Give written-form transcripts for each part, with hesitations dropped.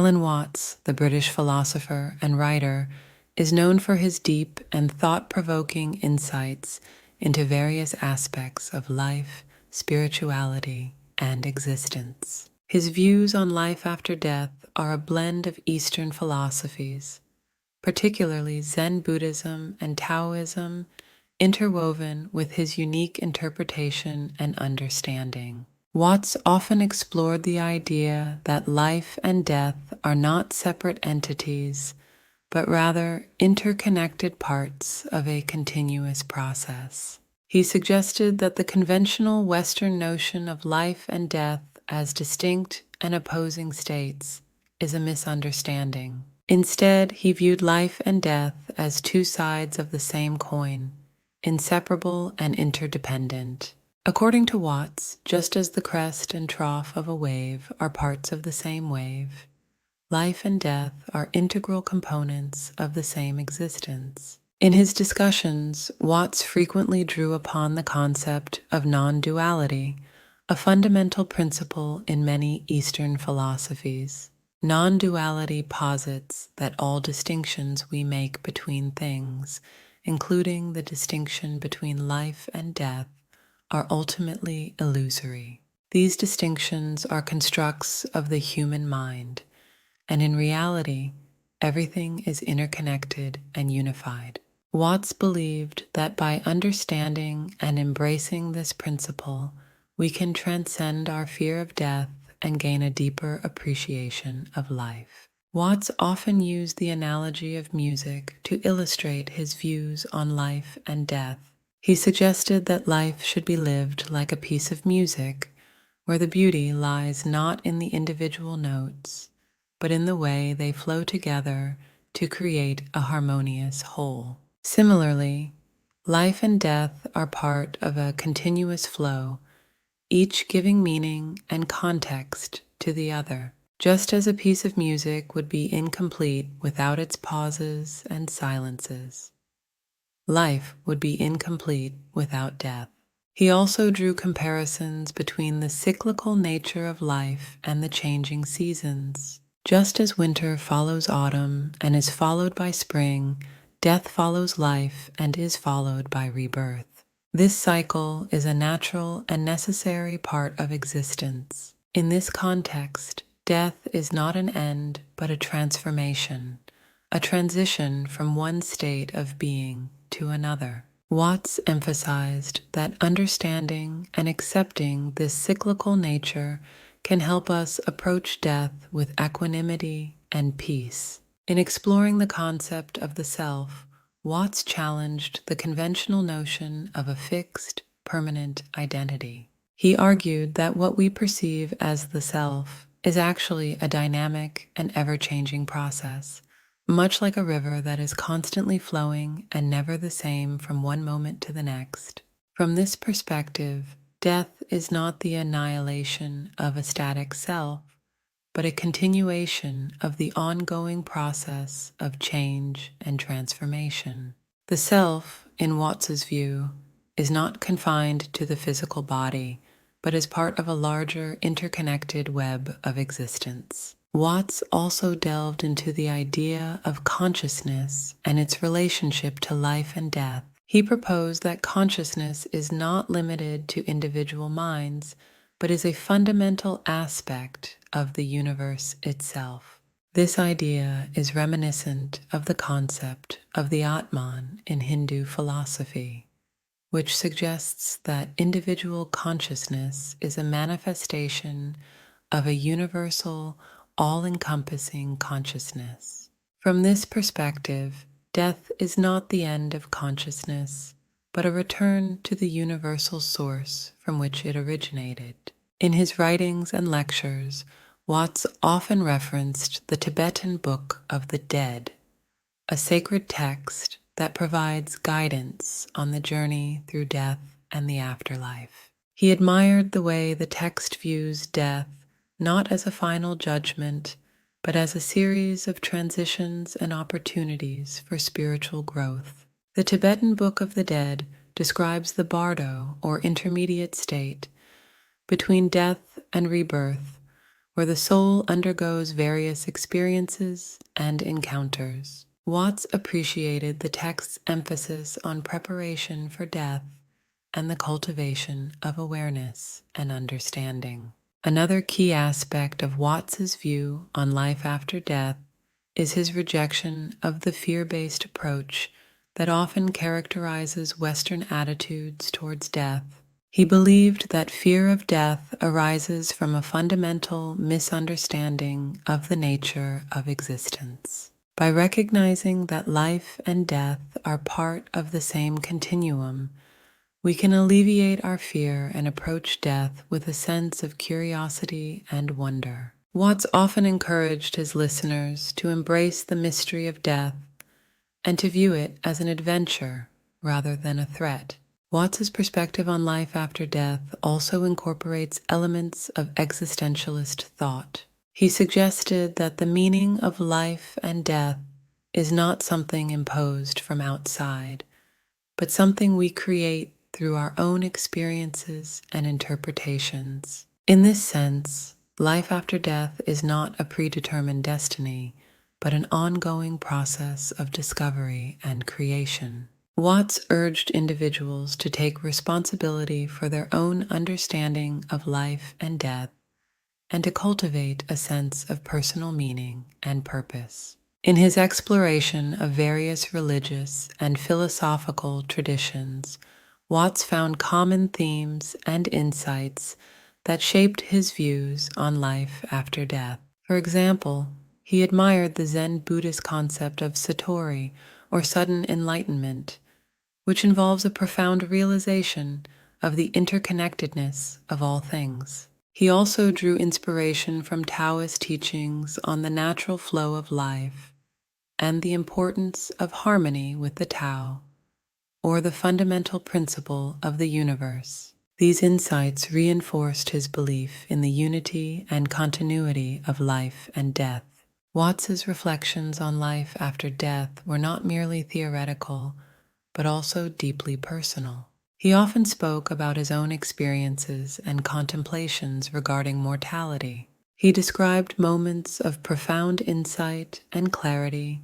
Alan Watts, the British philosopher and writer, is known for his deep and thought-provoking insights into various aspects of life, spirituality, and existence. His views on life after death are a blend of Eastern philosophies, particularly Zen Buddhism and Taoism, interwoven with his unique interpretation and understanding. Watts often explored the idea that life and death are not separate entities, but rather interconnected parts of a continuous process. He suggested that the conventional Western notion of life and death as distinct and opposing states is a misunderstanding. Instead, he viewed life and death as two sides of the same coin, inseparable and interdependent. According to Watts, just as the crest and trough of a wave are parts of the same wave, life and death are integral components of the same existence. In his discussions, Watts frequently drew upon the concept of non-duality, a fundamental principle in many Eastern philosophies. Non-duality posits that all distinctions we make between things, including the distinction between life and death, are ultimately illusory. These distinctions are constructs of the human mind, and in reality, everything is interconnected and unified. Watts believed that by understanding and embracing this principle, we can transcend our fear of death and gain a deeper appreciation of life. Watts often used the analogy of music to illustrate his views on life and death. He suggested that life should be lived like a piece of music, where the beauty lies not in the individual notes, but in the way they flow together to create a harmonious whole. Similarly, life and death are part of a continuous flow, each giving meaning and context to the other. Just as a piece of music would be incomplete without its pauses and silences, life would be incomplete without death. He also drew comparisons between the cyclical nature of life and the changing seasons. Just as winter follows autumn and is followed by spring, death follows life and is followed by rebirth. This cycle is a natural and necessary part of existence. In this context, death is not an end, but a transformation, a transition from one state of being to another. Watts emphasized that understanding and accepting this cyclical nature can help us approach death with equanimity and peace. In exploring the concept of the self, Watts challenged the conventional notion of a fixed, permanent identity. He argued that what we perceive as the self is actually a dynamic and ever-changing process, much like a river that is constantly flowing and never the same from one moment to the next. From this perspective, death is not the annihilation of a static self, but a continuation of the ongoing process of change and transformation. The self, in Watts's view, is not confined to the physical body, but is part of a larger interconnected web of existence. Watts also delved into the idea of consciousness and its relationship to life and death. He proposed that consciousness is not limited to individual minds, but is a fundamental aspect of the universe itself. This idea is reminiscent of the concept of the Atman in Hindu philosophy, which suggests that individual consciousness is a manifestation of a universal, all-encompassing consciousness. From this perspective, death is not the end of consciousness, but a return to the universal source from which it originated. In his writings and lectures, Watts often referenced the Tibetan Book of the Dead, a sacred text that provides guidance on the journey through death and the afterlife. He admired the way the text views death not as a final judgment, but as a series of transitions and opportunities for spiritual growth. The Tibetan Book of the Dead describes the bardo, or intermediate state, between death and rebirth, where the soul undergoes various experiences and encounters. Watts appreciated the text's emphasis on preparation for death and the cultivation of awareness and understanding. Another key aspect of Watts's view on life after death is his rejection of the fear-based approach that often characterizes Western attitudes towards death. He believed that fear of death arises from a fundamental misunderstanding of the nature of existence. By recognizing that life and death are part of the same continuum, we can alleviate our fear and approach death with a sense of curiosity and wonder. Watts often encouraged his listeners to embrace the mystery of death and to view it as an adventure rather than a threat. Watts's perspective on life after death also incorporates elements of existentialist thought. He suggested that the meaning of life and death is not something imposed from outside, but something we create through our own experiences and interpretations. In this sense, life after death is not a predetermined destiny, but an ongoing process of discovery and creation. Watts urged individuals to take responsibility for their own understanding of life and death and to cultivate a sense of personal meaning and purpose. In his exploration of various religious and philosophical traditions, Watts found common themes and insights that shaped his views on life after death. For example, he admired the Zen Buddhist concept of satori, or sudden enlightenment, which involves a profound realization of the interconnectedness of all things. He also drew inspiration from Taoist teachings on the natural flow of life and the importance of harmony with the Tao, or the fundamental principle of the universe. These insights reinforced his belief in the unity and continuity of life and death. Watts's reflections on life after death were not merely theoretical, but also deeply personal. He often spoke about his own experiences and contemplations regarding mortality. He described moments of profound insight and clarity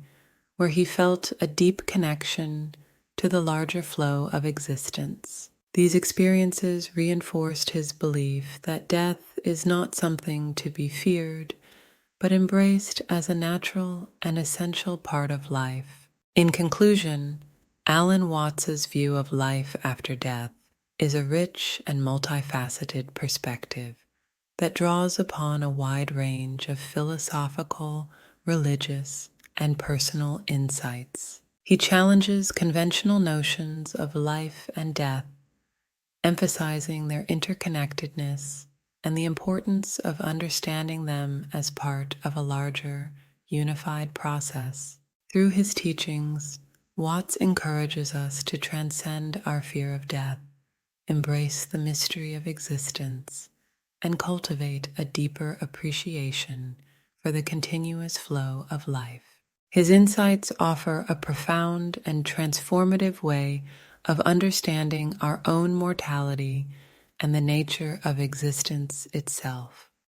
where he felt a deep connection to the larger flow of existence. These experiences reinforced his belief that death is not something to be feared, but embraced as a natural and essential part of life. In conclusion, Alan Watts's view of life after death is a rich and multifaceted perspective that draws upon a wide range of philosophical, religious, and personal insights. He challenges conventional notions of life and death, emphasizing their interconnectedness and the importance of understanding them as part of a larger, unified process. Through his teachings, Watts encourages us to transcend our fear of death, embrace the mystery of existence, and cultivate a deeper appreciation for the continuous flow of life. His insights offer a profound and transformative way of understanding our own mortality and the nature of existence itself.